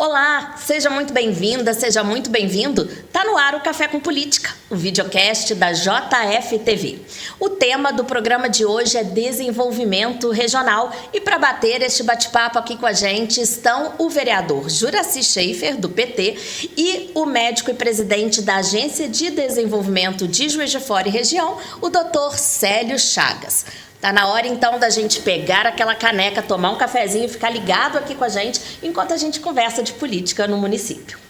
Olá, seja muito bem-vinda, seja muito bem-vindo. Tá no ar o Café com Política, o videocast da JFTV. O tema do programa de hoje é desenvolvimento regional e para bater este bate-papo aqui com a gente estão o vereador Juracy Schaefer, do PT, e o médico e presidente da Agência de Desenvolvimento de Juiz de Fora e Região, o Dr. Célio Chagas. Tá na hora, então, da gente pegar aquela caneca, tomar um cafezinho e ficar ligado aqui com a gente enquanto a gente conversa de política no município.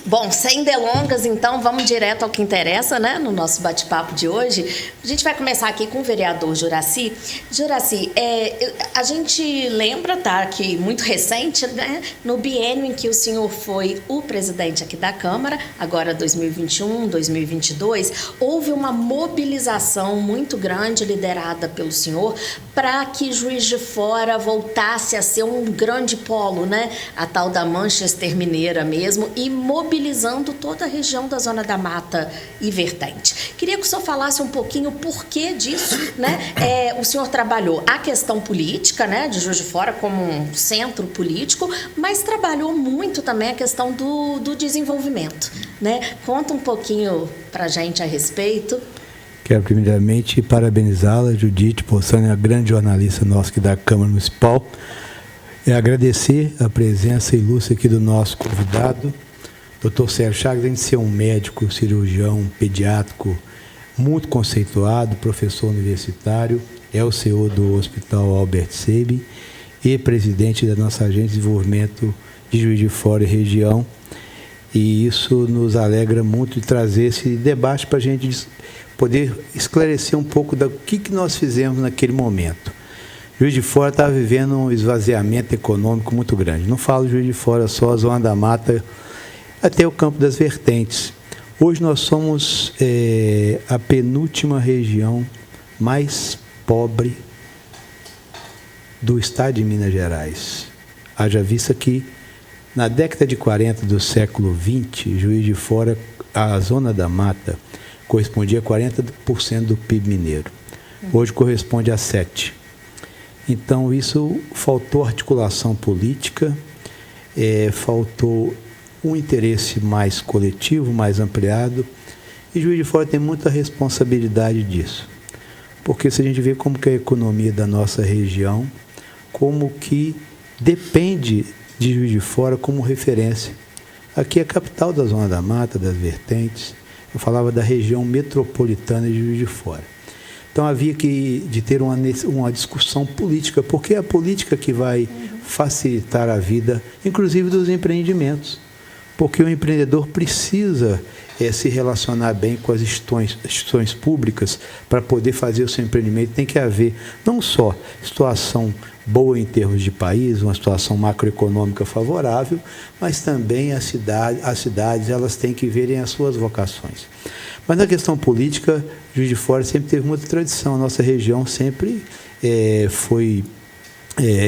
Bom, sem delongas, então, vamos direto ao que interessa, né, no nosso bate-papo de hoje. A gente vai começar aqui com o vereador Juracy. Juracy, a gente lembra, tá, que muito recente, né, no biênio em que o senhor foi o presidente aqui da Câmara, agora 2021, 2022, houve uma mobilização muito grande liderada pelo senhor para que Juiz de Fora voltasse a ser um grande polo, né, a tal da Manchester Mineira mesmo, e mobilizando toda a região da Zona da Mata e Vertente. Queria que o senhor falasse um pouquinho o porquê disso, né? O senhor trabalhou a questão política, né, de Juiz de Fora como um centro político, mas trabalhou muito também a questão do desenvolvimento, né? Conta um pouquinho pra gente a respeito. Quero primeiramente parabenizá-la, Judite, por ser uma grande jornalista nossa aqui da Câmara Municipal. Agradecer a presença ilustre aqui do nosso convidado, Dr. Célio Chagas. Além de ser um médico, cirurgião, pediátrico muito conceituado, professor universitário, é o CEO do Hospital Albert Sabin e presidente da nossa Agência de Desenvolvimento de Juiz de Fora e Região. E isso nos alegra muito de trazer esse debate para a gente poder esclarecer um pouco do que nós fizemos naquele momento. Juiz de Fora estava vivendo um esvaziamento econômico muito grande. Não falo Juiz de Fora só, a Zona da Mata, até o Campo das Vertentes. Hoje nós somos a penúltima região mais pobre do estado de Minas Gerais. Haja vista que, na década de 40 do século XX, Juiz de Fora, a Zona da Mata, correspondia a 40% do PIB mineiro. Hoje corresponde a 7%. Então, isso faltou articulação política, faltou um interesse mais coletivo, mais ampliado, e Juiz de Fora tem muita responsabilidade disso. Porque se a gente vê como que é a economia da nossa região, como que depende de Juiz de Fora como referência. Aqui é a capital da Zona da Mata, das Vertentes. Eu falava da região metropolitana de Juiz de Fora. Então havia de ter uma discussão política, porque é a política que vai facilitar a vida, inclusive dos empreendimentos. Porque o empreendedor precisa se relacionar bem com as instituições públicas para poder fazer o seu empreendimento. Tem que haver não só situação boa em termos de país, uma situação macroeconômica favorável, mas também as cidades elas têm que verem as suas vocações. Mas na questão política, Juiz de Fora sempre teve muita tradição. A nossa região sempre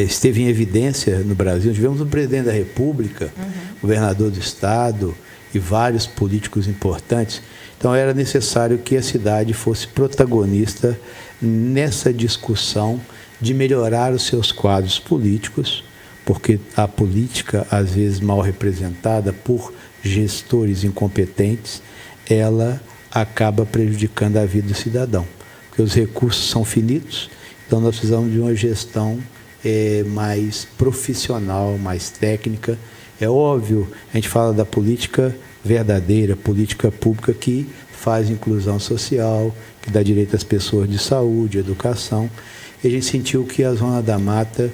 esteve em evidência no Brasil. Tivemos um presidente da República, governador do Estado e vários políticos importantes. Então, era necessário que a cidade fosse protagonista nessa discussão de melhorar os seus quadros políticos, porque a política, às vezes mal representada por gestores incompetentes, ela acaba prejudicando a vida do cidadão, porque os recursos são finitos. Então, nós precisamos de uma gestão mais profissional, mais técnica. É óbvio, a gente fala da política verdadeira, política pública que faz inclusão social, que dá direito às pessoas de saúde, educação. E a gente sentiu que a Zona da Mata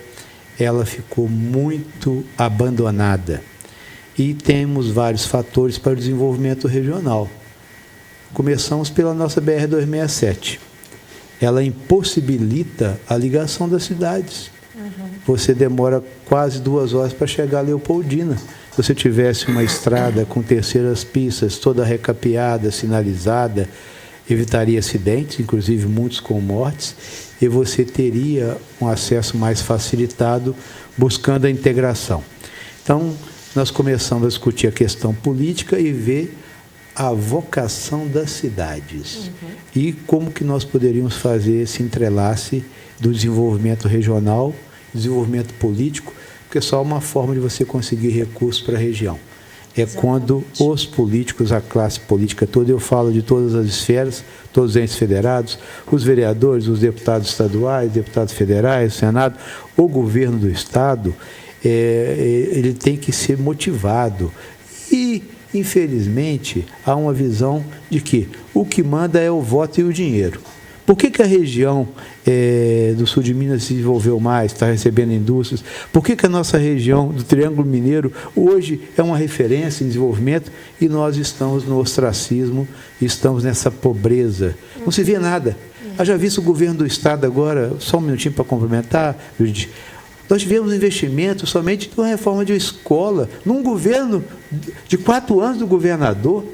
ela ficou muito abandonada. E temos vários fatores para o desenvolvimento regional. Começamos pela nossa BR-267. Ela impossibilita a ligação das cidades. Você demora quase 2 horas para chegar a Leopoldina. Se você tivesse uma estrada com terceiras pistas, toda recapeada, sinalizada, evitaria acidentes, inclusive muitos com mortes, e você teria um acesso mais facilitado buscando a integração. Então, nós começamos a discutir a questão política e ver a vocação das cidades e como que nós poderíamos fazer esse entrelace do desenvolvimento regional, desenvolvimento político, porque é só uma forma de você conseguir recursos para a região. É exatamente. Quando os políticos, a classe política toda, eu falo de todas as esferas, todos os entes federados, os vereadores, os deputados estaduais, deputados federais, o Senado, o governo do Estado, ele tem que ser motivado. E, infelizmente, há uma visão de que o que manda é o voto e o dinheiro. Por que a região do sul de Minas se desenvolveu mais, está recebendo indústrias? Por que a nossa região do Triângulo Mineiro hoje é uma referência em desenvolvimento e nós estamos no ostracismo, estamos nessa pobreza? Não se vê nada. Já visto o governo do Estado agora, só um minutinho para complementar, Judite. Nós tivemos investimento somente numa reforma de escola, num governo de 4 anos do governador.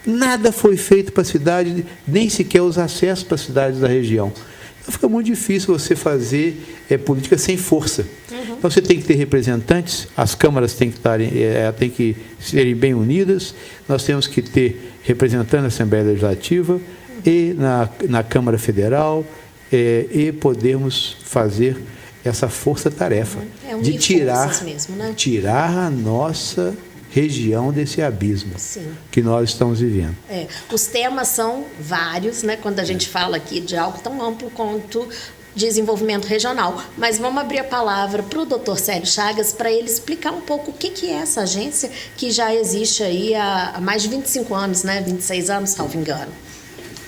Nada foi feito para a cidade, nem sequer os acessos para as cidades da região. Então fica muito difícil você fazer política sem força. Então você tem que ter representantes, as câmaras têm que serem bem unidas, nós temos que ter representantes na Assembleia Legislativa e na Câmara Federal e podermos fazer essa força-tarefa de tirar, mesmo, né? Tirar a nossa região desse abismo que nós estamos vivendo. Os temas são vários, né? Quando a gente fala aqui de algo tão amplo quanto desenvolvimento regional. Mas vamos abrir a palavra para o Dr. Célio Chagas para ele explicar um pouco o que é essa agência que já existe aí há mais de 25 anos, né? 26 anos, salvo engano.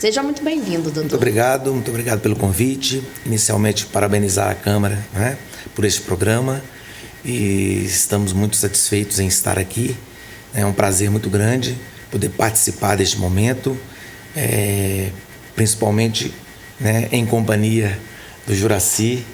Seja muito bem-vindo, doutor. Muito obrigado pelo convite. Inicialmente, parabenizar a Câmara, né, por este programa. E estamos muito satisfeitos em estar aqui. É um prazer muito grande poder participar deste momento, principalmente, né, em companhia do Juracy,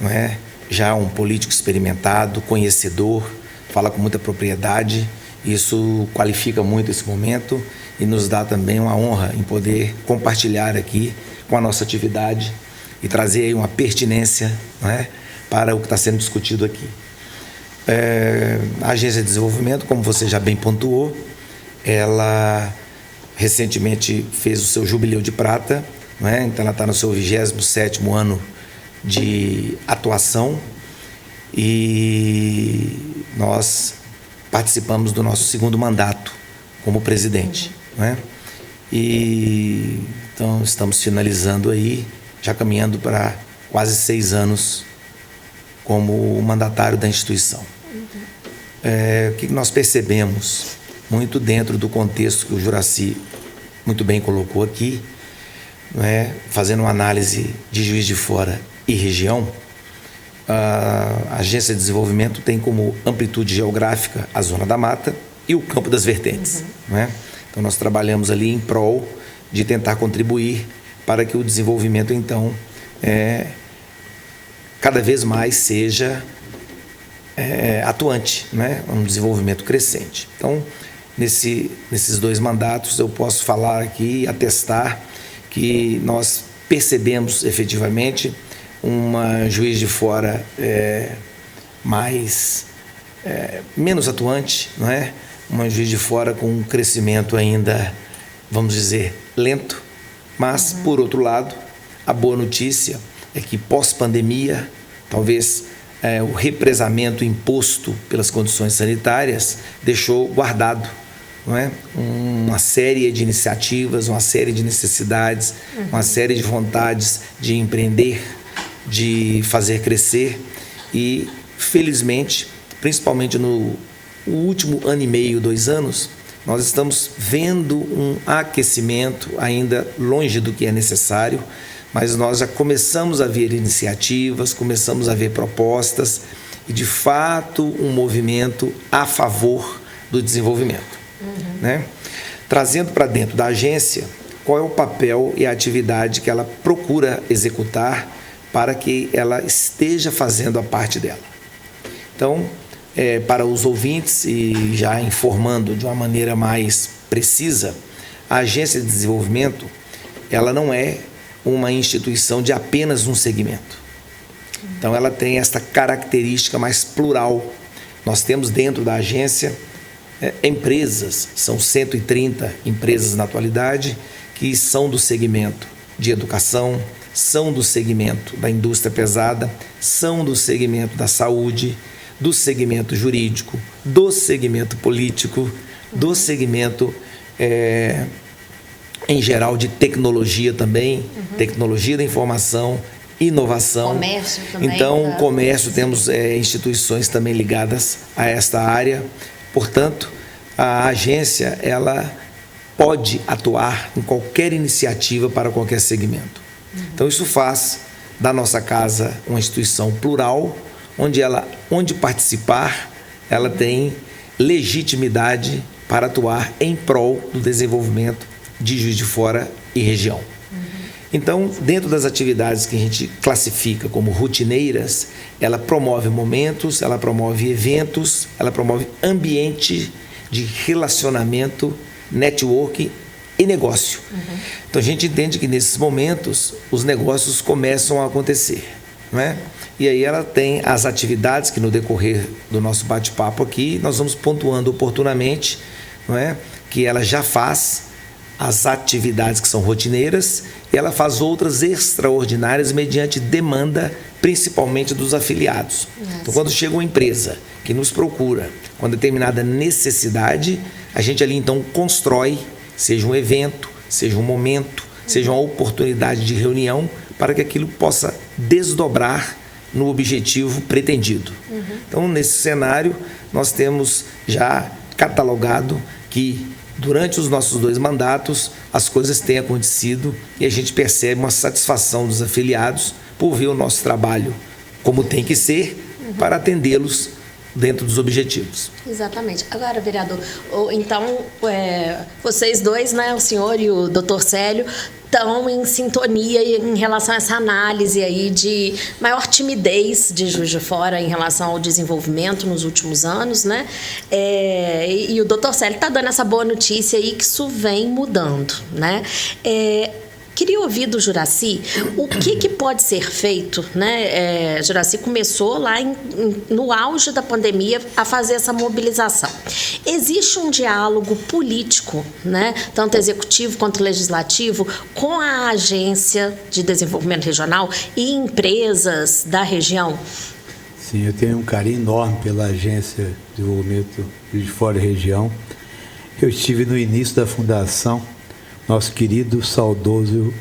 né, já um político experimentado, conhecedor, fala com muita propriedade. Isso qualifica muito esse momento e nos dá também uma honra em poder compartilhar aqui com a nossa atividade e trazer aí uma pertinência, né, para o que está sendo discutido aqui. A Agência de Desenvolvimento, como você já bem pontuou, ela recentemente fez o seu Jubileu de Prata, né? Então ela está no seu 27º ano de atuação e nós participamos do nosso 2º mandato como presidente, né? E então estamos finalizando aí, já caminhando para quase 6 anos como mandatário da instituição. O que nós percebemos muito dentro do contexto que o Juracy muito bem colocou aqui, né, fazendo uma análise de Juiz de Fora e região, a Agência de Desenvolvimento tem como amplitude geográfica a Zona da Mata e o Campo das Vertentes. Né? Então nós trabalhamos ali em prol de tentar contribuir para que o desenvolvimento, então, cada vez mais seja atuante, né? Um desenvolvimento crescente. Então, nesses 2 mandatos, eu posso falar aqui e atestar que nós percebemos efetivamente uma Juiz de Fora menos atuante, não é? Uma Juiz de Fora com um crescimento ainda, vamos dizer, lento, mas, por outro lado, a boa notícia é que pós-pandemia, talvez o represamento imposto pelas condições sanitárias deixou guardado, não é? Uma série de iniciativas, uma série de necessidades, uma série de vontades de empreender, de fazer crescer e, felizmente, principalmente no último ano e meio, 2 anos, nós estamos vendo um aquecimento ainda longe do que é necessário, mas nós já começamos a ver iniciativas, começamos a ver propostas e, de fato, um movimento a favor do desenvolvimento. Né? Trazendo para dentro da agência qual é o papel e a atividade que ela procura executar para que ela esteja fazendo a parte dela. Então, para os ouvintes e já informando de uma maneira mais precisa, a Agência de Desenvolvimento, ela não é uma instituição de apenas um segmento. Então ela tem esta característica mais plural. Nós temos dentro da agência empresas, são 130 empresas na atualidade, que são do segmento de educação, são do segmento da indústria pesada, são do segmento da saúde, do segmento jurídico, do segmento político, do segmento, em geral, de tecnologia também, tecnologia da informação, inovação. Comércio também. Então, comércio, temos instituições também ligadas a esta área. Portanto, a agência, ela pode atuar em qualquer iniciativa para qualquer segmento. Então, isso faz da nossa casa uma instituição plural, onde participar, ela tem legitimidade para atuar em prol do desenvolvimento de Juiz de Fora e região. Então, dentro das atividades que a gente classifica como rotineiras, ela promove momentos, ela promove eventos, ela promove ambiente de relacionamento, networking e negócio. Então, a gente entende que nesses momentos os negócios começam a acontecer, não é? E aí ela tem as atividades que no decorrer do nosso bate-papo aqui nós vamos pontuando oportunamente, não é? Que ela já faz as atividades que são rotineiras e ela faz outras extraordinárias mediante demanda, principalmente dos afiliados. Então, quando chega uma empresa que nos procura com determinada necessidade, a gente ali então constrói, seja um evento, seja um momento, seja uma oportunidade de reunião, para que aquilo possa desdobrar no objetivo pretendido. Então, nesse cenário, nós temos já catalogado que durante os nossos 2 mandatos, as coisas têm acontecido e a gente percebe uma satisfação dos afiliados por ver o nosso trabalho como tem que ser, para atendê-los dentro dos objetivos. Exatamente. Agora, vereador, então, vocês dois, né, o senhor e o doutor Célio, estão em sintonia em relação a essa análise aí de maior timidez de Juiz de Fora em relação ao desenvolvimento nos últimos anos, né? E o doutor Célio está dando essa boa notícia aí que isso vem mudando, né? Queria ouvir do Juracy o que pode ser feito, né? Juracy começou lá no auge da pandemia a fazer essa mobilização. Existe um diálogo político, né? Tanto executivo quanto legislativo, com a Agência de Desenvolvimento Regional e empresas da região? Sim, eu tenho um carinho enorme pela Agência de Desenvolvimento de Fora e Região. Eu estive no início da fundação. Nosso querido, saudoso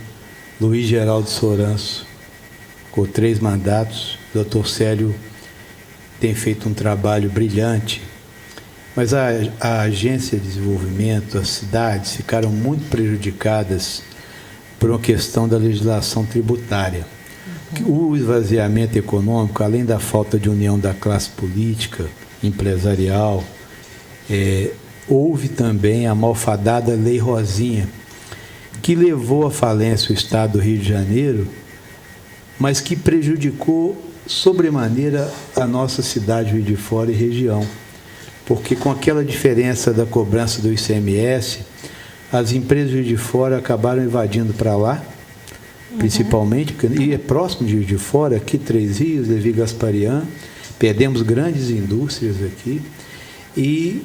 Luiz Geraldo Soranço, com 3 mandatos. O doutor Célio tem feito um trabalho brilhante, mas a agência de desenvolvimento, as cidades ficaram muito prejudicadas por uma questão da legislação tributária. O esvaziamento econômico, além da falta de união da classe política, empresarial, houve também a malfadada Lei Rosinha, que levou à falência o Estado do Rio de Janeiro, mas que prejudicou sobremaneira a nossa cidade, Juiz de Fora e região. Porque com aquela diferença da cobrança do ICMS, as empresas de Juiz de Fora acabaram invadindo para lá, principalmente, e é próximo de Juiz de Fora, aqui 3 Rios, Levi Gasparian, perdemos grandes indústrias aqui, e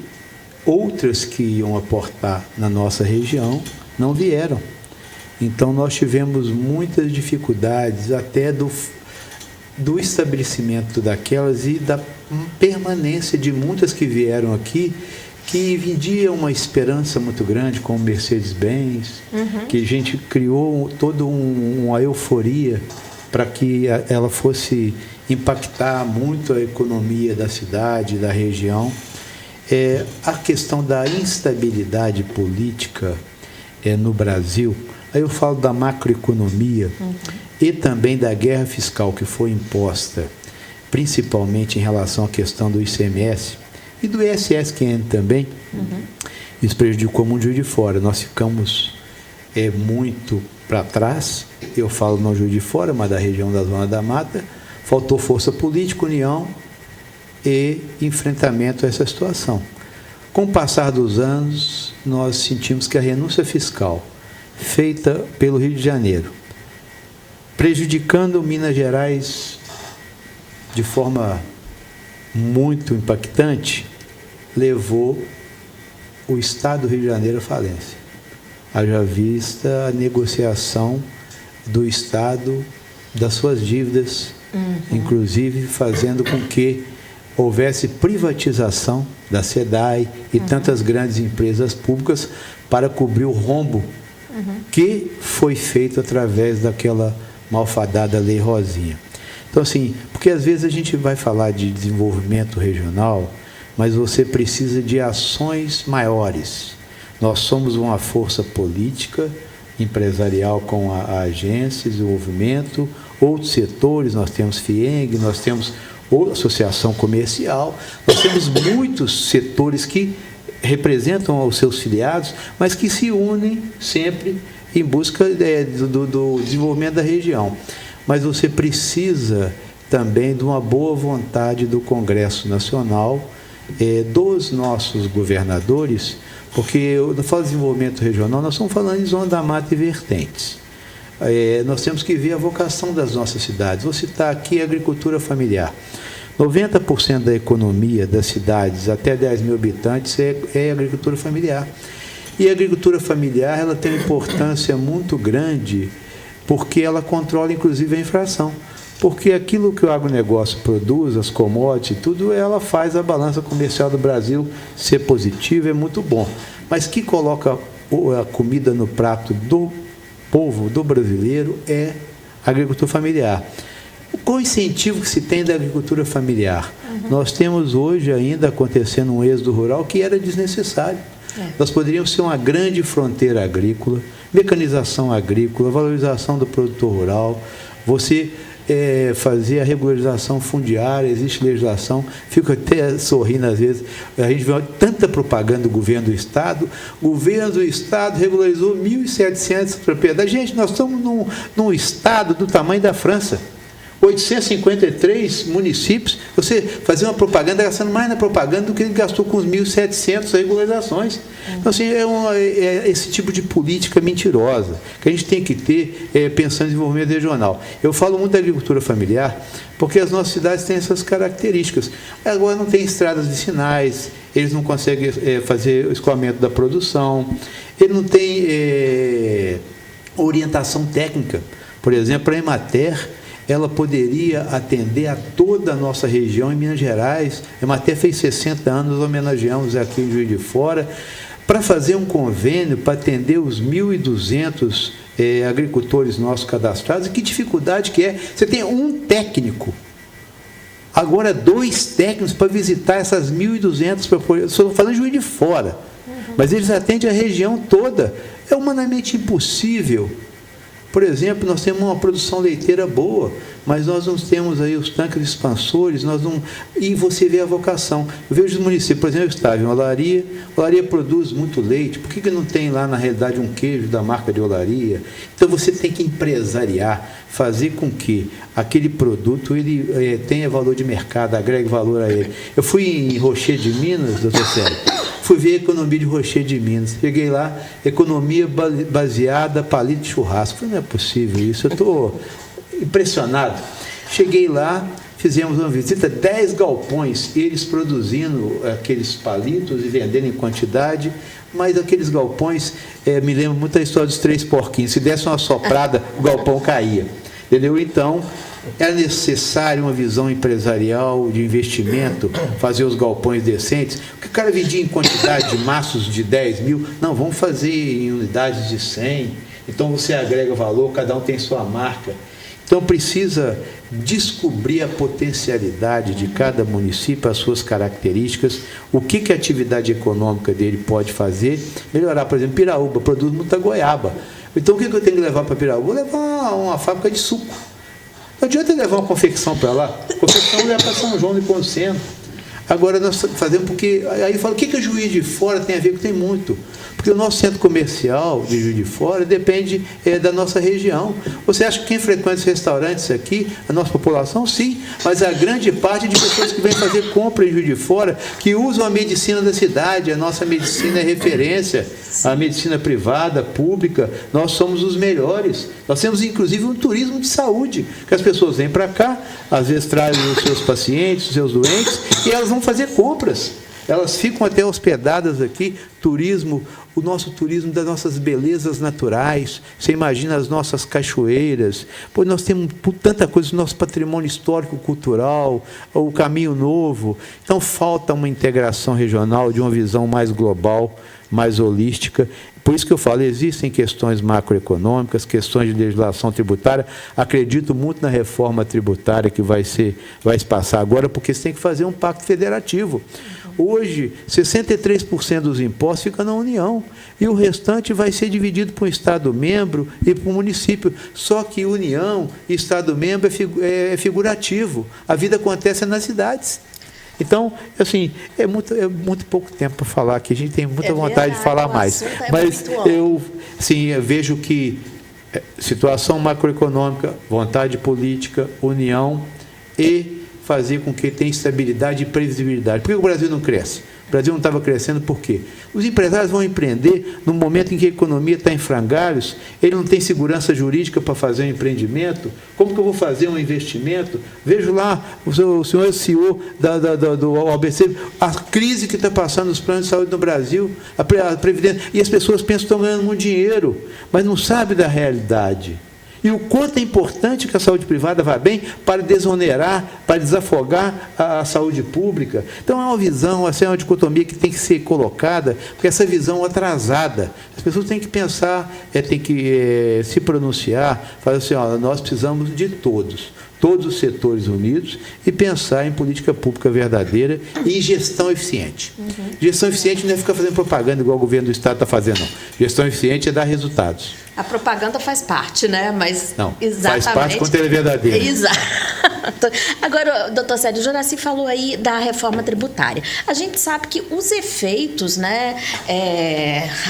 outras que iam aportar na nossa região não vieram. Então, nós tivemos muitas dificuldades até do estabelecimento daquelas e da permanência de muitas que vieram aqui, que vendiam uma esperança muito grande, como Mercedes-Benz, que a gente criou toda uma euforia para que ela fosse impactar muito a economia da cidade, da região. A questão da instabilidade política no Brasil, aí eu falo da macroeconomia e também da guerra fiscal que foi imposta, principalmente em relação à questão do ICMS e do ISSQN também. Isso prejudicou muito Juiz de Fora. Nós ficamos muito para trás, eu falo não Juiz de Fora, mas da região da Zona da Mata. Faltou força política, união e enfrentamento a essa situação. Com o passar dos anos, nós sentimos que a renúncia fiscal feita pelo Rio de Janeiro, prejudicando Minas Gerais de forma muito impactante, levou o Estado do Rio de Janeiro à falência. Haja vista a negociação do Estado das suas dívidas, inclusive fazendo com que houvesse privatização da SEDAI e tantas grandes empresas públicas para cobrir o rombo que foi feito através daquela malfadada Lei Rosinha. Então, assim, porque às vezes a gente vai falar de desenvolvimento regional, mas você precisa de ações maiores. Nós somos uma força política, empresarial com a agência, desenvolvimento, outros setores, nós temos FIENG, nós temos associação comercial, nós temos muitos setores que representam os seus filiados, mas que se unem sempre em busca do desenvolvimento da região. Mas você precisa também de uma boa vontade do Congresso Nacional, dos nossos governadores, porque eu não falo de desenvolvimento regional, nós estamos falando de zona da mata e vertentes. Nós temos que ver a vocação das nossas cidades. Vou citar aqui a agricultura familiar. 90% da economia das cidades até 10 mil habitantes é agricultura familiar. E a agricultura familiar ela tem uma importância muito grande porque ela controla inclusive a inflação. Porque aquilo que o agronegócio produz, as commodities, tudo, ela faz a balança comercial do Brasil ser positiva, é muito bom. Mas que coloca a comida no prato do povo, do brasileiro, é a agricultura familiar. Qual o incentivo que se tem da agricultura familiar? Nós temos hoje ainda acontecendo um êxodo rural que era desnecessário. Nós poderíamos ser uma grande fronteira agrícola, mecanização agrícola, valorização do produtor rural, você fazer a regularização fundiária, existe legislação, fico até sorrindo às vezes, a gente vê tanta propaganda do governo do Estado, o governo do Estado regularizou 1.700 propriedades. Gente, nós estamos num Estado do tamanho da França, 853 municípios, você fazer uma propaganda gastando mais na propaganda do que ele gastou com os 1.700 regularizações. Então, assim, é esse tipo de política mentirosa que a gente tem que ter pensando em desenvolvimento regional. Eu falo muito da agricultura familiar porque as nossas cidades têm essas características. Agora não tem estradas vicinais, eles não conseguem fazer o escoamento da produção, ele não tem orientação técnica. Por exemplo, a Emater, ela poderia atender a toda a nossa região em Minas Gerais. A Emater fez 60 anos, homenageamos aqui em Juiz de Fora, para fazer um convênio para atender os 1.200 agricultores nossos cadastrados. E que dificuldade que é. Você tem um técnico, agora 2 técnicos para visitar essas 1.200, estou falando de Juiz de Fora, mas eles atendem a região toda. É humanamente impossível. Por exemplo, nós temos uma produção leiteira boa, mas nós não temos aí os tanques expansores, e você vê a vocação. Eu vejo os municípios, por exemplo, eu estava em Olaria produz muito leite, por que não tem lá, na realidade, um queijo da marca de Olaria? Então, você tem que empresariar, fazer com que aquele produto ele tenha valor de mercado, agregue valor a ele. Eu fui em Rocher de Minas, doutor Sérgio, fui ver a economia de Rocher de Minas. Cheguei lá, economia baseada palito de churrasco. Falei, não é possível isso, eu estou impressionado. Cheguei lá, fizemos uma visita, 10 galpões, eles produzindo aqueles palitos e vendendo em quantidade, mas aqueles galpões, me lembro muito da história dos 3 porquinhos. Se desse uma soprada, o galpão caía. Entendeu? Então, é necessário uma visão empresarial de investimento, fazer os galpões decentes, porque o cara vendia em quantidade de maços de 10 mil, não, vamos fazer em unidades de 100, então você agrega valor, cada um tem sua marca. Então precisa descobrir a potencialidade de cada município, as suas características, o que a atividade econômica dele pode fazer, melhorar. Por exemplo, Piraúba produz muita goiaba, então o que eu tenho que levar para Piraúba? Vou levar uma fábrica de suco. Não adianta levar uma confecção para lá, confecção leva para São João de Ponceno. Agora nós fazemos porque, aí fala, o que a Juiz de Fora tem a ver? Tem muito. Porque o nosso centro comercial de Juiz de Fora depende da nossa região. Você acha que quem frequenta os restaurantes aqui, a nossa população? Sim, mas a grande parte de pessoas que vêm fazer compra em Juiz de Fora, que usam a medicina da cidade, a nossa medicina é referência, a medicina privada, pública, nós somos os melhores. Nós temos, inclusive, um turismo de saúde, que as pessoas vêm para cá, às vezes trazem os seus pacientes, os seus doentes, e elas vão fazer compras. Elas ficam até hospedadas aqui, turismo, o nosso turismo das nossas belezas naturais. Você imagina as nossas cachoeiras, pois nós temos tanta coisa, o nosso patrimônio histórico, cultural, o caminho novo. Então falta uma integração regional de uma visão mais global, mais holística. Por isso que eu falo, existem questões macroeconômicas, questões de legislação tributária. Acredito muito na reforma tributária que vai se passar agora, porque você tem que fazer um pacto federativo. Hoje, 63% dos impostos ficam na União e o restante vai ser dividido para um Estado-membro e para o município. Só que União e Estado-membro é figurativo. A vida acontece nas cidades. Então, assim, é muito pouco tempo para falar aqui. A gente tem muita vontade de falar mais. Mas eu vejo que situação macroeconômica, vontade política, união e fazer com que tenha estabilidade e previsibilidade. Por que o Brasil não cresce? O Brasil não estava crescendo por quê? Os empresários vão empreender no momento em que a economia está em frangalhos, ele não tem segurança jurídica para fazer um empreendimento. Como que eu vou fazer um investimento? Vejo lá o senhor CEO do ABC, a crise que está passando nos planos de saúde no Brasil, a Previdência, e as pessoas pensam que estão ganhando muito dinheiro, mas não sabem da realidade. E o quanto é importante que a saúde privada vá bem para desonerar, para desafogar a saúde pública. Então, é uma visão, assim, é uma dicotomia que tem que ser colocada, porque essa visão atrasada, as pessoas têm que pensar, têm que se pronunciar, falar assim, nós precisamos de todos os setores unidos e pensar em política pública verdadeira e em gestão eficiente. Gestão eficiente não é ficar fazendo propaganda igual o governo do Estado está fazendo, não. Gestão eficiente é dar resultados. A propaganda faz parte, né? Mas não, exatamente, faz parte quando ela é verdadeira. Exato. Agora, doutor Célio, o Juracy falou aí da reforma tributária. A gente sabe que os efeitos, né?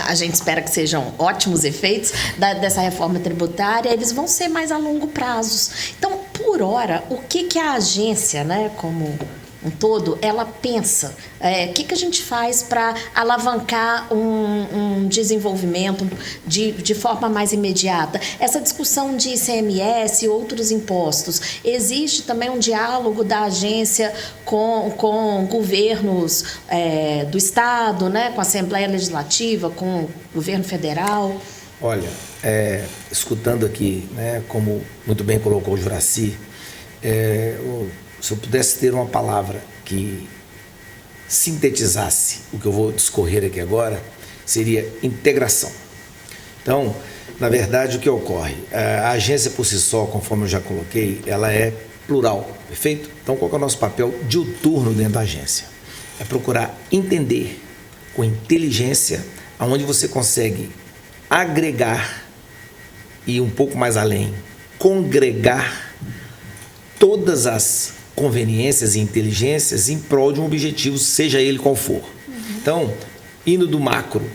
A gente espera que sejam ótimos efeitos dessa reforma tributária, eles vão ser mais a longo prazo. Então, por hora, o que a agência, né, como um todo, ela pensa? O que a gente faz para alavancar um desenvolvimento de forma mais imediata? Essa discussão de ICMS e outros impostos, existe também um diálogo da agência com governos do Estado, né, com a Assembleia Legislativa, com o governo federal? Olha, escutando aqui, né, como muito bem colocou o Juracy, se eu pudesse ter uma palavra que sintetizasse o que eu vou discorrer aqui agora, seria integração. Então, na verdade, o que ocorre? A agência por si só, conforme eu já coloquei, ela é plural, perfeito? Então, qual é o nosso papel diuturno dentro da agência? É procurar entender com inteligência aonde você consegue agregar e um pouco mais além, congregar todas as conveniências e inteligências em prol de um objetivo, seja ele qual for. Então, indo do macro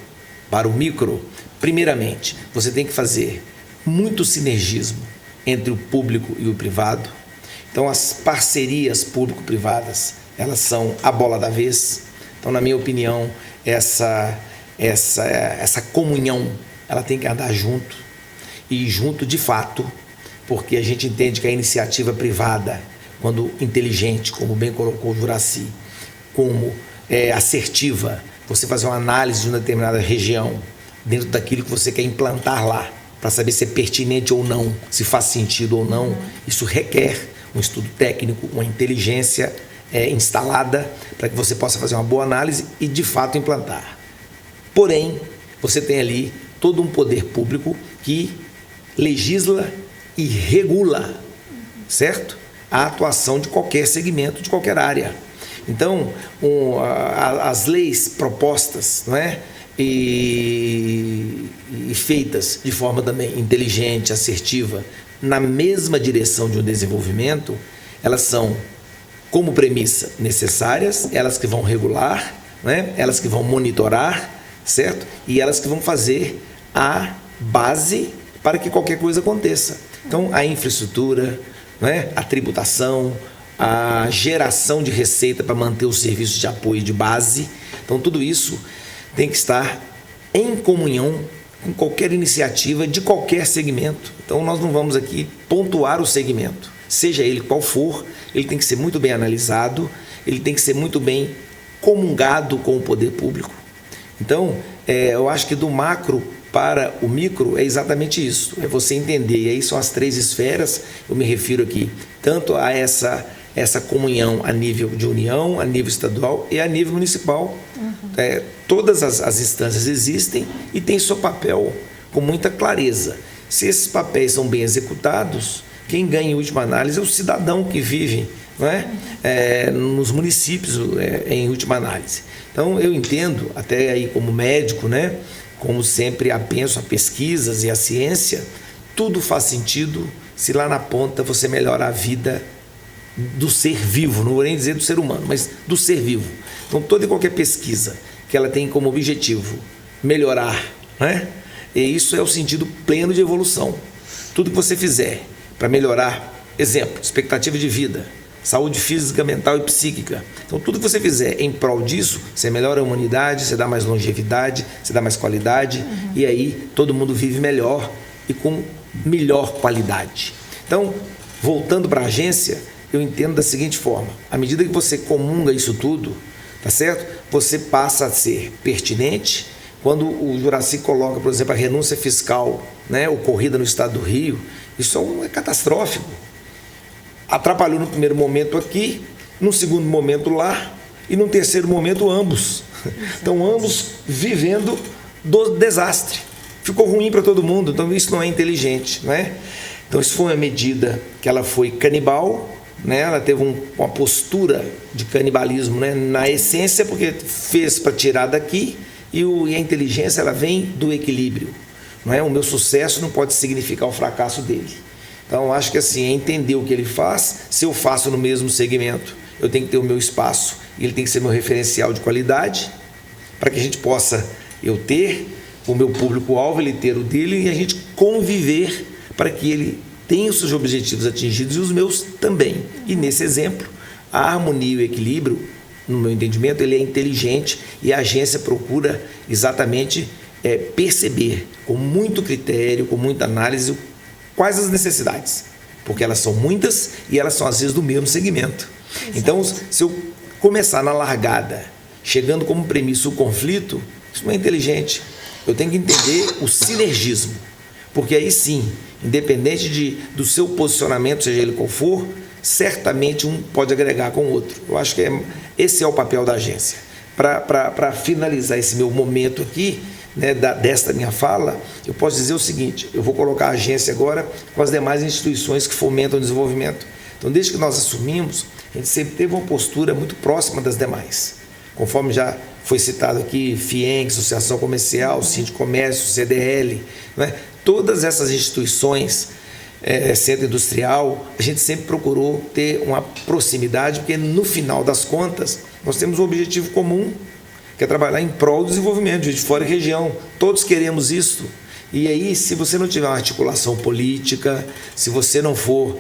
para o micro, primeiramente, você tem que fazer muito sinergismo entre o público e o privado. Então, as parcerias público-privadas, elas são a bola da vez. Então, na minha opinião, essa comunhão, ela tem que andar junto, e junto de fato, porque a gente entende que a iniciativa privada, quando inteligente, como bem colocou o Juracy, como assertiva, você fazer uma análise de uma determinada região, dentro daquilo que você quer implantar lá, para saber se é pertinente ou não, se faz sentido ou não, isso requer um estudo técnico, uma inteligência instalada, para que você possa fazer uma boa análise e de fato implantar. Porém, você tem ali todo um poder público que legisla e regula, certo? A atuação de qualquer segmento, de qualquer área. Então, as leis propostas, não é? E feitas de forma também inteligente, assertiva, na mesma direção de um desenvolvimento, elas são, como premissa, necessárias, elas que vão regular, né? Elas que vão monitorar, certo? E elas que vão fazer a base para que qualquer coisa aconteça. Então, a infraestrutura, né? A tributação, a geração de receita para manter os serviços de apoio de base. Então, tudo isso tem que estar em comunhão com qualquer iniciativa de qualquer segmento. Então, nós não vamos aqui pontuar o segmento. Seja ele qual for, ele tem que ser muito bem analisado, ele tem que ser muito bem comungado com o poder público. Então, eu acho que do macro para o micro é exatamente isso, é você entender, e aí são as 3 esferas, eu me refiro aqui, tanto a essa comunhão a nível de união, a nível estadual e a nível municipal. Todas as instâncias existem e têm seu papel com muita clareza. Se esses papéis são bem executados, quem ganha em última análise é o cidadão que vive, não é? Nos municípios, em última análise. Então, eu entendo, até aí como médico, né? Como sempre apenso a pesquisas e a ciência, tudo faz sentido se lá na ponta você melhorar a vida do ser vivo, não vou nem dizer do ser humano, mas do ser vivo. Então, toda e qualquer pesquisa que ela tem como objetivo melhorar, né? E isso é o sentido pleno de evolução. Tudo que você fizer para melhorar, exemplo, expectativa de vida, saúde física, mental e psíquica. Então, tudo que você fizer em prol disso, você melhora a humanidade, você dá mais longevidade, você dá mais qualidade, e aí todo mundo vive melhor e com melhor qualidade. Então, voltando para a agência, eu entendo da seguinte forma: à medida que você comunga isso tudo, tá certo? Você passa a ser pertinente. Quando o Juracy coloca, por exemplo, a renúncia fiscal, né, ocorrida no estado do Rio, isso é catastrófico. Atrapalhou no primeiro momento aqui, no segundo momento lá e no terceiro momento ambos. Então, ambos vivendo do desastre. Ficou ruim para todo mundo, então isso não é inteligente, né? Então, isso foi uma medida que ela foi canibal, né? Ela teve uma postura de canibalismo, né? Na essência, porque fez para tirar daqui, e a inteligência ela vem do equilíbrio, não é? O meu sucesso não pode significar o fracasso dele. Então, acho que assim, é entender o que ele faz. Se eu faço no mesmo segmento, eu tenho que ter o meu espaço, e ele tem que ser meu referencial de qualidade, para que a gente possa, eu ter o meu público-alvo, ele ter o dele, e a gente conviver para que ele tenha os seus objetivos atingidos e os meus também. E nesse exemplo, a harmonia e o equilíbrio, no meu entendimento, ele é inteligente, e a agência procura exatamente perceber com muito critério, com muita análise, quais as necessidades, porque elas são muitas e elas são às vezes do mesmo segmento. Exato. Então, se eu começar na largada, chegando como premissa o conflito, isso não é inteligente. Eu tenho que entender o sinergismo, porque aí sim, independente do seu posicionamento, seja ele qual for, certamente um pode agregar com o outro. Eu acho que esse é o papel da agência. Para finalizar esse meu momento aqui, né, desta minha fala, eu posso dizer o seguinte: eu vou colocar a agência agora com as demais instituições que fomentam o desenvolvimento. Então, desde que nós assumimos, a gente sempre teve uma postura muito próxima das demais. Conforme já foi citado aqui, FIENC, Associação Comercial, Sindicomércio, CDL, né? Todas essas instituições, Centro Industrial, a gente sempre procurou ter uma proximidade, porque no final das contas, nós temos um objetivo comum, que é trabalhar em prol do desenvolvimento de Juiz de Fora e região. Todos queremos isso. E aí, se você não tiver uma articulação política, se você não for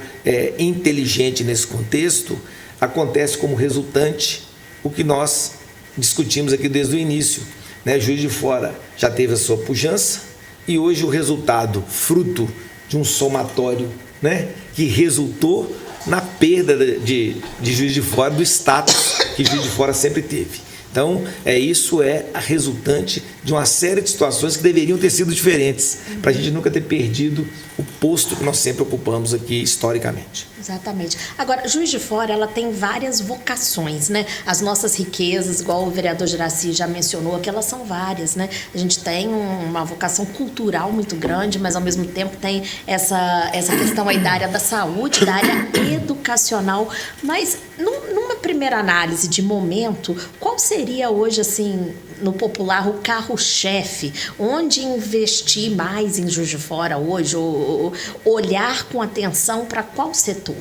inteligente nesse contexto, acontece como resultante o que nós discutimos aqui desde o início, né? Juiz de Fora já teve a sua pujança, e hoje o resultado, fruto de um somatório, né, que resultou na perda de Juiz de Fora, do status que Juiz de Fora sempre teve. Então, isso é a resultante de uma série de situações que deveriam ter sido diferentes, para a gente nunca ter perdido o posto que nós sempre ocupamos aqui historicamente. Exatamente. Agora, Juiz de Fora, ela tem várias vocações, né? As nossas riquezas, igual o vereador Juracy já mencionou, que elas são várias, né? A gente tem uma vocação cultural muito grande, mas ao mesmo tempo tem essa questão aí da área da saúde, da área educacional. Mas, numa primeira análise de momento, qual seria hoje, assim, no popular, o carro-chefe? Onde investir mais em Juiz de Fora hoje? Ou olhar com atenção para qual setor?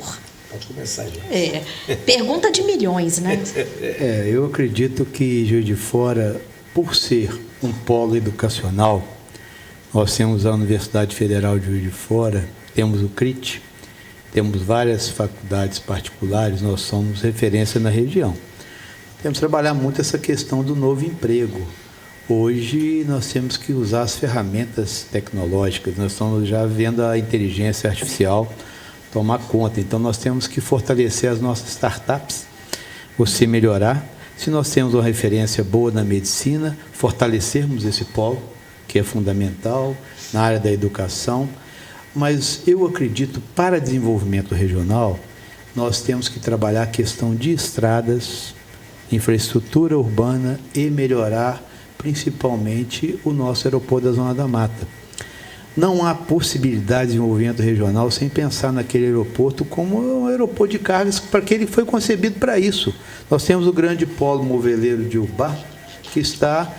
Pode começar, gente. Pergunta de milhões, né? Eu acredito que Juiz de Fora, por ser um polo educacional, nós temos a Universidade Federal de Juiz de Fora, temos o CRIT, temos várias faculdades particulares, nós somos referência na região. Temos que trabalhar muito essa questão do novo emprego. Hoje nós temos que usar as ferramentas tecnológicas, nós estamos já vendo a inteligência artificial tomar conta, então nós temos que fortalecer as nossas startups, você melhorar. se nós temos uma referência boa na medicina, fortalecermos esse polo, que é fundamental, na área da educação. Mas eu acredito, para desenvolvimento regional, nós temos que trabalhar a questão de estradas, infraestrutura urbana e melhorar principalmente o nosso aeroporto da Zona da Mata. Não há possibilidade de desenvolvimento regional sem pensar naquele aeroporto como um aeroporto de cargas, porque ele foi concebido para isso. Nós temos o grande polo moveleiro de Ubá, que está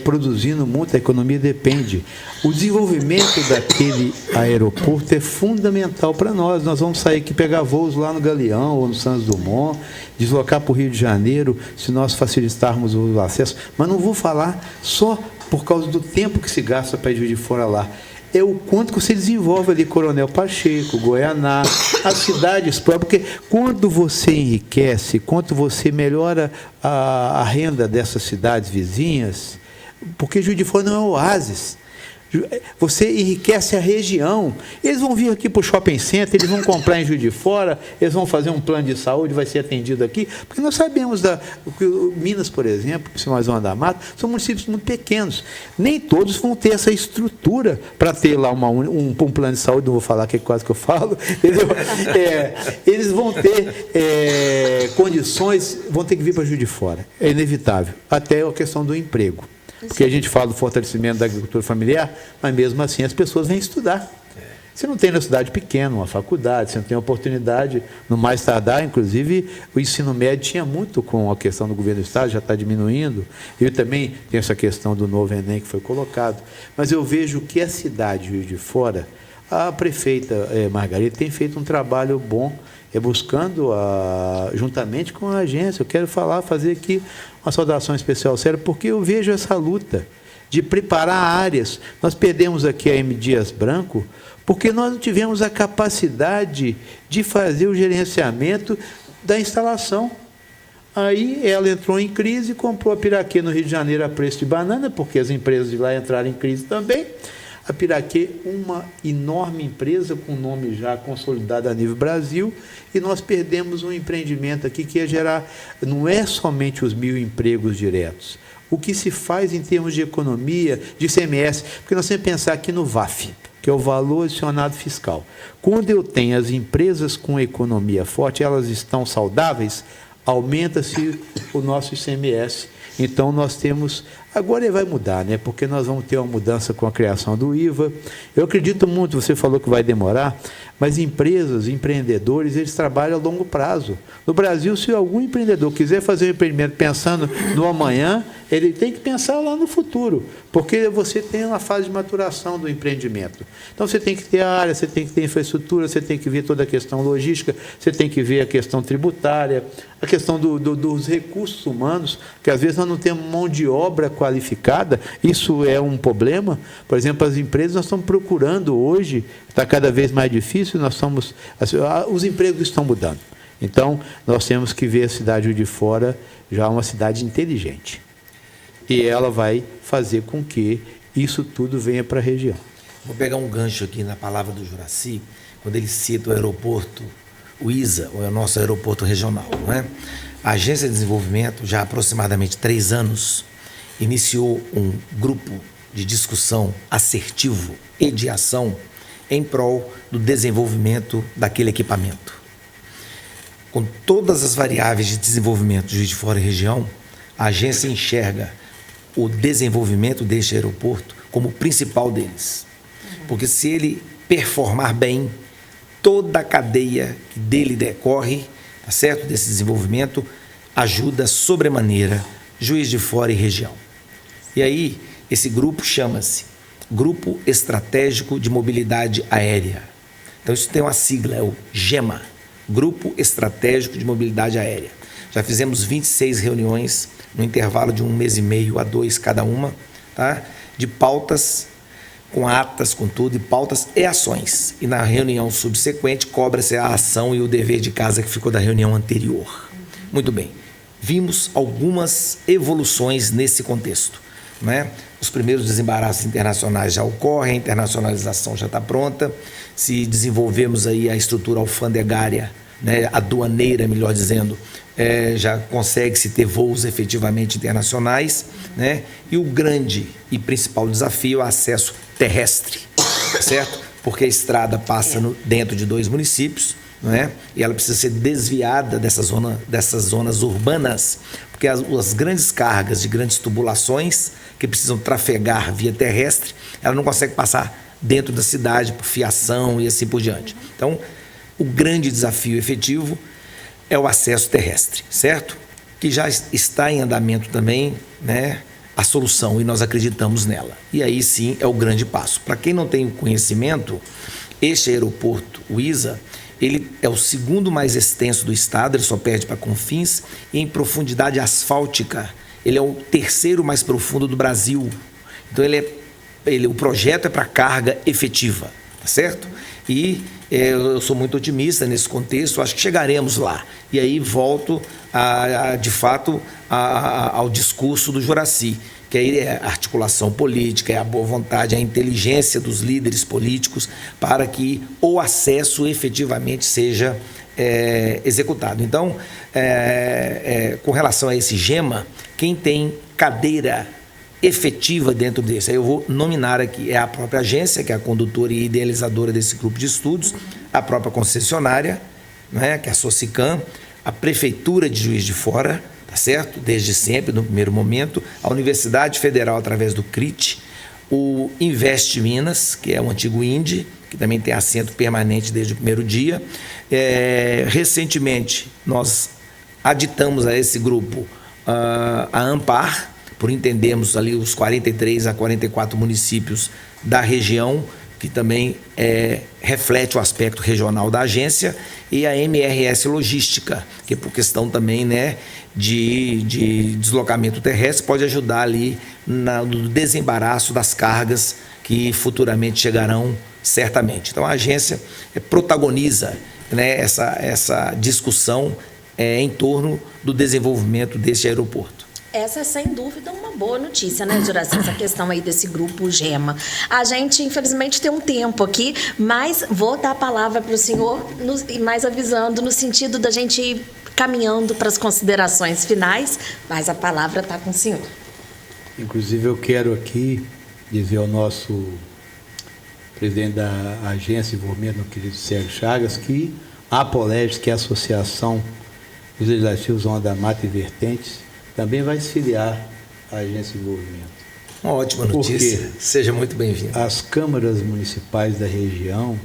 produzindo muito, a economia depende. O desenvolvimento daquele aeroporto é fundamental para nós. Nós vamos sair aqui, pegar voos lá no Galeão ou no Santos Dumont, deslocar para o Rio de Janeiro, se nós facilitarmos o acesso. Mas não vou falar só por causa do tempo que se gasta para ir de fora lá. É o quanto que você desenvolve ali, Coronel Pacheco, Goianá, as cidades próprias, porque quando você enriquece, quando você melhora a renda dessas cidades vizinhas, porque Juiz de Fora não é um oásis, você enriquece a região. Eles vão vir aqui para o shopping center, eles vão comprar em Juiz de Fora, eles vão fazer um plano de saúde, vai ser atendido aqui, porque nós sabemos que Minas, por exemplo, principalmente a Zona da Mata, são municípios muito pequenos. Nem todos vão ter essa estrutura para ter lá um plano de saúde, não vou falar que é quase que eu falo, entendeu? Eles vão ter condições, vão ter que vir para Juiz de Fora, é inevitável, até a questão do emprego. Porque a gente fala do fortalecimento da agricultura familiar, mas mesmo assim as pessoas vêm estudar. Você não tem na cidade pequena uma faculdade, você não tem oportunidade, no mais tardar, inclusive o ensino médio tinha muito com a questão do governo do Estado, já está diminuindo. Eu também tenho essa questão do novo Enem que foi colocado. Mas eu vejo que a cidade de Juiz de Fora, a prefeita Margarida tem feito um trabalho bom, buscando, juntamente com a agência, eu quero fazer aqui uma saudação especial, sério, porque eu vejo essa luta de preparar áreas. Nós perdemos aqui a M. Dias Branco, porque nós não tivemos a capacidade de fazer o gerenciamento da instalação. Aí ela entrou em crise, comprou a Piraquê no Rio de Janeiro a preço de banana, porque as empresas de lá entraram em crise também. A Piraquê, uma enorme empresa com nome já consolidado a nível Brasil, e nós perdemos um empreendimento aqui que ia gerar, não é somente os 1.000 empregos diretos, o que se faz em termos de economia, de ICMS, porque nós temos que pensar aqui no VAF, que é o Valor Adicionado Fiscal. Quando eu tenho as empresas com economia forte, elas estão saudáveis, aumenta-se o nosso ICMS. Então, nós temos... Agora vai mudar, né? Porque nós vamos ter uma mudança com a criação do IVA. Eu acredito muito, você falou que vai demorar, mas empresas, empreendedores, eles trabalham a longo prazo. No Brasil, se algum empreendedor quiser fazer um empreendimento pensando no amanhã, ele tem que pensar lá no futuro, porque você tem uma fase de maturação do empreendimento. Então, você tem que ter a área, você tem que ter infraestrutura, você tem que ver toda a questão logística, você tem que ver a questão tributária, a questão dos recursos humanos, que às vezes nós não temos mão de obra qualificada, isso é um problema. Por exemplo, as empresas, nós estamos procurando hoje, está cada vez mais difícil, os empregos estão mudando. Então, nós temos que ver a cidade de Fora já uma cidade inteligente. E ela vai fazer com que isso tudo venha para a região. Vou pegar um gancho aqui na palavra do Juracy, quando ele cita o aeroporto, o ISA, ou é o nosso aeroporto regional, não é? A Agência de Desenvolvimento, já há aproximadamente 3 anos, iniciou um grupo de discussão assertivo e de ação em prol do desenvolvimento daquele equipamento. Com todas as variáveis de desenvolvimento de Juiz de Fora e região, a agência enxerga o desenvolvimento deste aeroporto como o principal deles. Porque se ele performar bem, toda a cadeia que dele decorre, tá certo? Desse desenvolvimento, ajuda sobremaneira Juiz de Fora e região. E aí, esse grupo chama-se Grupo Estratégico de Mobilidade Aérea. Então, isso tem uma sigla, é o GEMA, Grupo Estratégico de Mobilidade Aérea. Já fizemos 26 reuniões, no intervalo de 1 mês e meio a 2 cada uma, tá? De pautas, com atas, com tudo, e pautas e ações. E na reunião subsequente, cobra-se a ação e o dever de casa que ficou da reunião anterior. Muito bem. Vimos algumas evoluções nesse contexto, né? Os primeiros desembaraços internacionais já ocorrem, a internacionalização já está pronta. Se desenvolvemos aí a estrutura alfandegária né, aduaneira, melhor dizendo, já consegue-se ter voos efetivamente internacionais, né? E o grande e principal desafio é o acesso terrestre, certo? Porque a estrada passa dentro de 2 municípios, não é? E ela precisa ser desviada dessas zonas urbanas, porque as grandes cargas de grandes tubulações que precisam trafegar via terrestre, ela não consegue passar dentro da cidade por fiação e assim por diante. Então, o grande desafio efetivo é o acesso terrestre, certo? Que já está em andamento também, né, a solução, e nós acreditamos nela. E aí sim é o grande passo. Para quem não tem o conhecimento, este aeroporto, o ISA, ele é o segundo mais extenso do estado, ele só perde para Confins, e em profundidade asfáltica, ele é o terceiro mais profundo do Brasil. Então o projeto é para carga efetiva, tá certo? E eu sou muito otimista nesse contexto, acho que chegaremos lá. E aí volto, de fato, ao discurso do Juracy, que aí é a articulação política, é a boa vontade, a inteligência dos líderes políticos para que o acesso efetivamente seja executado. Então, com relação a esse GEMA, quem tem cadeira efetiva dentro desse, aí eu vou nominar aqui, é a própria agência, que é a condutora e idealizadora desse grupo de estudos, a própria concessionária, né, que é a Socicam, a Prefeitura de Juiz de Fora, tá certo? Desde sempre, no primeiro momento, a Universidade Federal através do CRIT, o Invest Minas, que é o antigo INDE, que também tem assento permanente desde o primeiro dia. Recentemente, nós aditamos a esse grupo a ANPAR, por entendermos ali os 43 a 44 municípios da região, que também reflete o aspecto regional da agência, e a MRS Logística, que por questão também, né, de deslocamento terrestre, pode ajudar ali no desembaraço das cargas que futuramente chegarão certamente. Então a agência protagoniza, né, essa discussão em torno do desenvolvimento deste aeroporto. Essa é, sem dúvida, uma boa notícia, né, Juracy? Essa questão aí desse grupo GEMA. A gente, infelizmente, tem um tempo aqui, mas vou dar a palavra para o senhor, mais avisando, no sentido da gente ir caminhando para as considerações finais, mas a palavra está com o senhor. Inclusive, eu quero aqui dizer ao nosso presidente da Agência de Desenvolvimento, o querido Sérgio Chagas, que a APOLEGES, que é a Associação dos Legislativos Zona da Mata e Vertentes, também vai se filiar à Agência de Desenvolvimento. Uma ótima notícia. Seja muito bem-vindo. As câmaras municipais da região,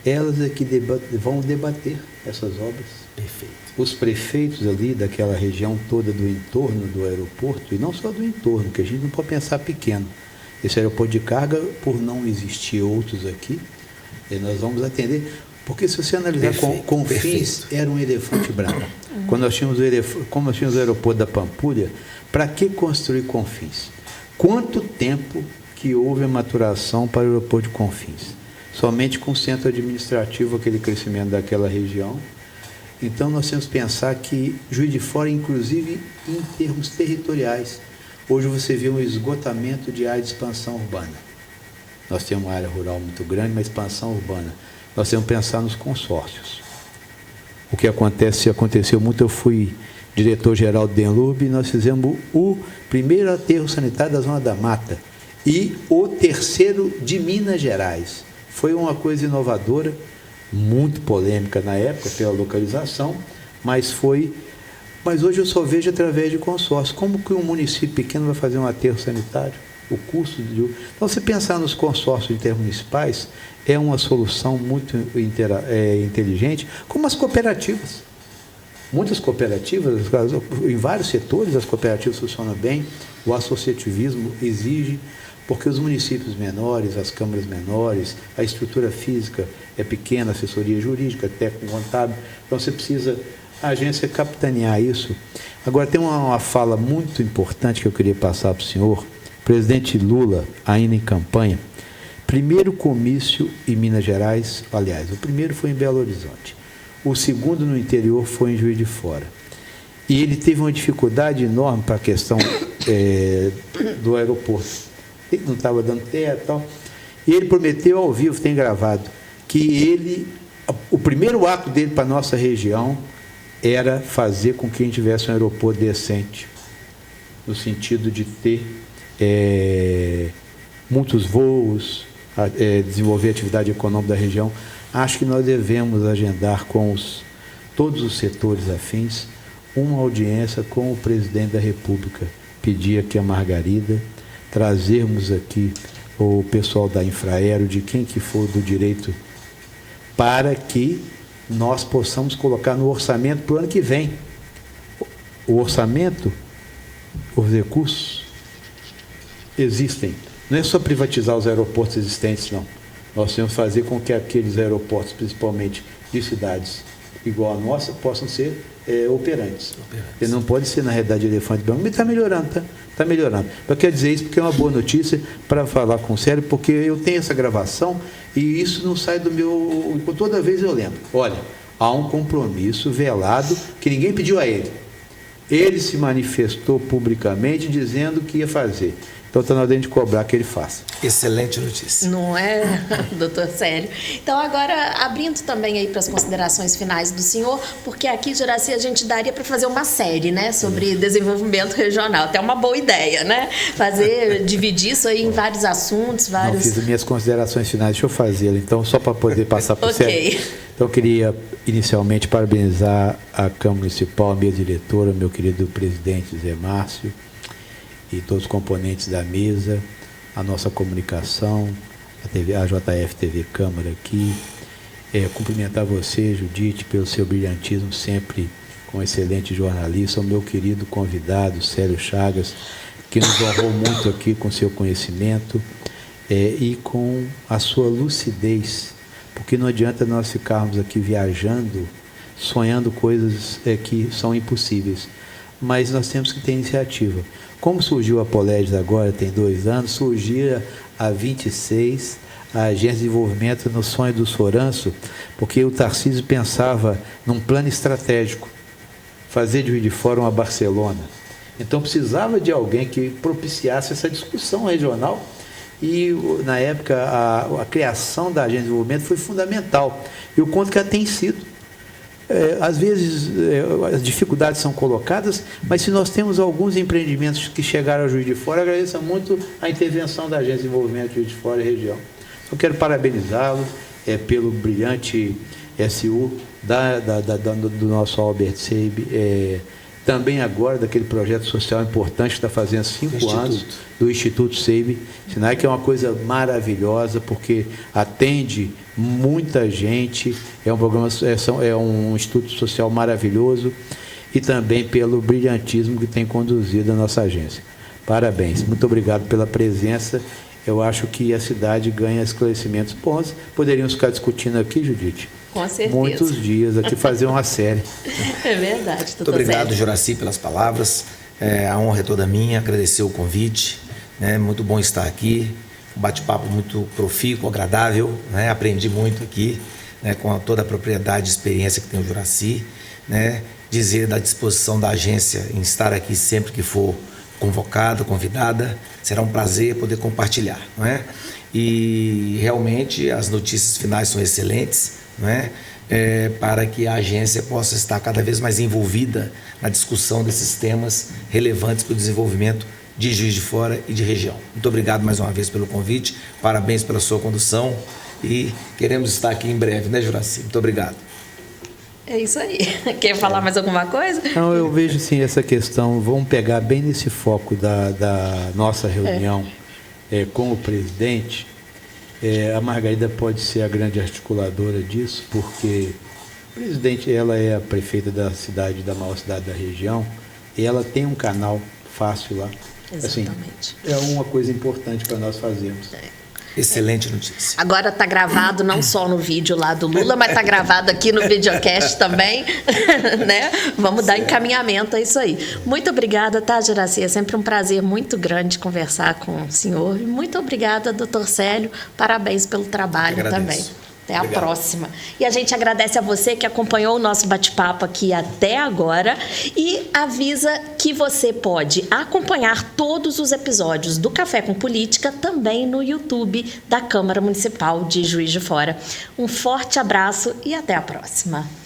elas é que vão debater essas obras. Perfeito. Os prefeitos ali daquela região toda do entorno do aeroporto, e não só do entorno, que a gente não pode pensar pequeno. Esse aeroporto de carga, por não existir outros aqui, nós vamos atender. Porque se você analisar, Confins era um elefante branco. Quando nós tínhamos o aeroporto da Pampulha, para que construir Confins? Quanto tempo que houve a maturação para o aeroporto de Confins? Somente com o centro administrativo, aquele crescimento daquela região. Então nós temos que pensar que Juiz de Fora, inclusive em termos territoriais, hoje você vê um esgotamento de área de expansão urbana. Nós temos uma área rural muito grande, mas expansão urbana. Nós temos que pensar nos consórcios. O que aconteceu muito, eu fui diretor-geral do DENLURB e nós fizemos o primeiro aterro sanitário da Zona da Mata e o terceiro de Minas Gerais. Foi uma coisa inovadora, muito polêmica na época pela localização, mas hoje eu só vejo através de consórcio. Como que um município pequeno vai fazer um aterro sanitário? O custo Então, você pensar nos consórcios intermunicipais é uma solução muito inteligente, como as cooperativas. Muitas cooperativas, em vários setores, as cooperativas funcionam bem, o associativismo exige, porque os municípios menores, as câmaras menores, a estrutura física é pequena, assessoria jurídica, técnico contábil, então você precisa, a agência, capitanear isso. Agora, tem uma fala muito importante que eu queria passar para o senhor. Presidente Lula, ainda em campanha, primeiro comício em Minas Gerais, aliás, o primeiro foi em Belo Horizonte, o segundo no interior foi em Juiz de Fora. E ele teve uma dificuldade enorme para a questão do aeroporto. Ele não estava dando teto e tal. E ele prometeu ao vivo, tem gravado, que ele o primeiro ato dele para a nossa região era fazer com que a gente tivesse um aeroporto decente, no sentido de ter muitos voos, desenvolver a atividade econômica da região. Acho que nós devemos agendar com todos os setores afins uma audiência com o presidente da República, pedir aqui a Margarida, trazermos aqui o pessoal da Infraero, de quem que for do direito, para que nós possamos colocar no orçamento para o ano que vem. O orçamento, os recursos existem. Não é só privatizar os aeroportos existentes, não. Nós temos que fazer com que aqueles aeroportos, principalmente de cidades igual a nossa, possam ser operantes. Ele não pode ser, na realidade, elefante branco, mas está melhorando, tá? Está melhorando. Eu quero dizer isso porque é uma boa notícia para falar com o Célio, porque eu tenho essa gravação e isso não sai do meu... Toda vez eu lembro. Olha, há um compromisso velado que ninguém pediu a ele. Ele se manifestou publicamente dizendo que ia fazer. Então está na hora de cobrar que ele faça. Excelente notícia. Não é, doutor Célio? Então, agora, abrindo também aí para as considerações finais do senhor, porque aqui, Juraci, a gente daria para fazer uma série, né, sobre desenvolvimento regional. Até uma boa ideia, né? Dividir isso aí em vários assuntos, vários... Não, fiz as minhas considerações finais, deixa eu fazê-las, então, só para poder passar para o Célio. Então, eu queria, inicialmente, parabenizar a Câmara Municipal, a minha diretora, meu querido presidente Zé Márcio, e todos os componentes da mesa, a nossa comunicação, a JF TV Câmara aqui. Cumprimentar você, Judite, pelo seu brilhantismo, sempre com excelente jornalista, o meu querido convidado, Célio Chagas, que nos honrou muito aqui com seu conhecimento e com a sua lucidez, porque não adianta nós ficarmos aqui viajando, sonhando coisas que são impossíveis, mas nós temos que ter iniciativa. Como surgiu a Poledes agora, tem 2 anos, surgia a 26, a Agência de Desenvolvimento no sonho do Soranço, porque o Tarcísio pensava num plano estratégico, fazer de Juiz de Fora uma Barcelona. Então precisava de alguém que propiciasse essa discussão regional e, na época, a criação da Agência de Desenvolvimento foi fundamental. E o quanto que ela tem sido. Às vezes as dificuldades são colocadas, mas se nós temos alguns empreendimentos que chegaram a Juiz de Fora, agradeço muito a intervenção da Agência de Desenvolvimento de Juiz de Fora e região. Eu quero parabenizá-lo pelo brilhante SU do nosso Albert Seib, também agora daquele projeto social importante que está fazendo 5 anos, do Instituto Seib, sinal que é uma coisa maravilhosa, porque atende muita gente, é um programa, é um instituto social maravilhoso, e também pelo brilhantismo que tem conduzido a nossa agência. Parabéns, muito obrigado pela presença. Eu acho que a cidade ganha esclarecimentos bons. Poderíamos ficar discutindo aqui, Judite? Com certeza. Muitos dias aqui, fazer uma série. É verdade. Muito obrigado, Juraci, pelas palavras. A honra é toda minha, agradecer o convite. Muito bom estar aqui. Um bate-papo muito profícuo, agradável. Aprendi muito aqui, com toda a propriedade e experiência que tem o Juraci. Dizer da disposição da agência em estar aqui sempre que for convocada, convidada. Será um prazer poder compartilhar. E realmente as notícias finais são excelentes, para que a agência possa estar cada vez mais envolvida na discussão desses temas relevantes para o desenvolvimento de Juiz de Fora e de região. Muito obrigado mais uma vez pelo convite, parabéns pela sua condução e queremos estar aqui em breve, Juraci? Muito obrigado. É isso aí. Quer falar mais alguma coisa? Não, eu vejo sim essa questão, vamos pegar bem nesse foco da nossa reunião com o presidente. A Margarida pode ser a grande articuladora disso, porque o presidente, ela é a prefeita da cidade, da maior cidade da região, e ela tem um canal fácil lá. Exatamente. É uma coisa importante para nós fazermos. Excelente notícia. Agora está gravado não só no vídeo lá do Lula, mas está gravado aqui no videocast também, Vamos dar encaminhamento a isso aí. Muito obrigada, tá, Juraci? É sempre um prazer muito grande conversar com o senhor. Muito obrigada, doutor Célio. Parabéns pelo trabalho também. Até a próxima. E a gente agradece a você que acompanhou o nosso bate-papo aqui até agora e avisa que você pode acompanhar todos os episódios do Café com Política também no YouTube da Câmara Municipal de Juiz de Fora. Um forte abraço e até a próxima.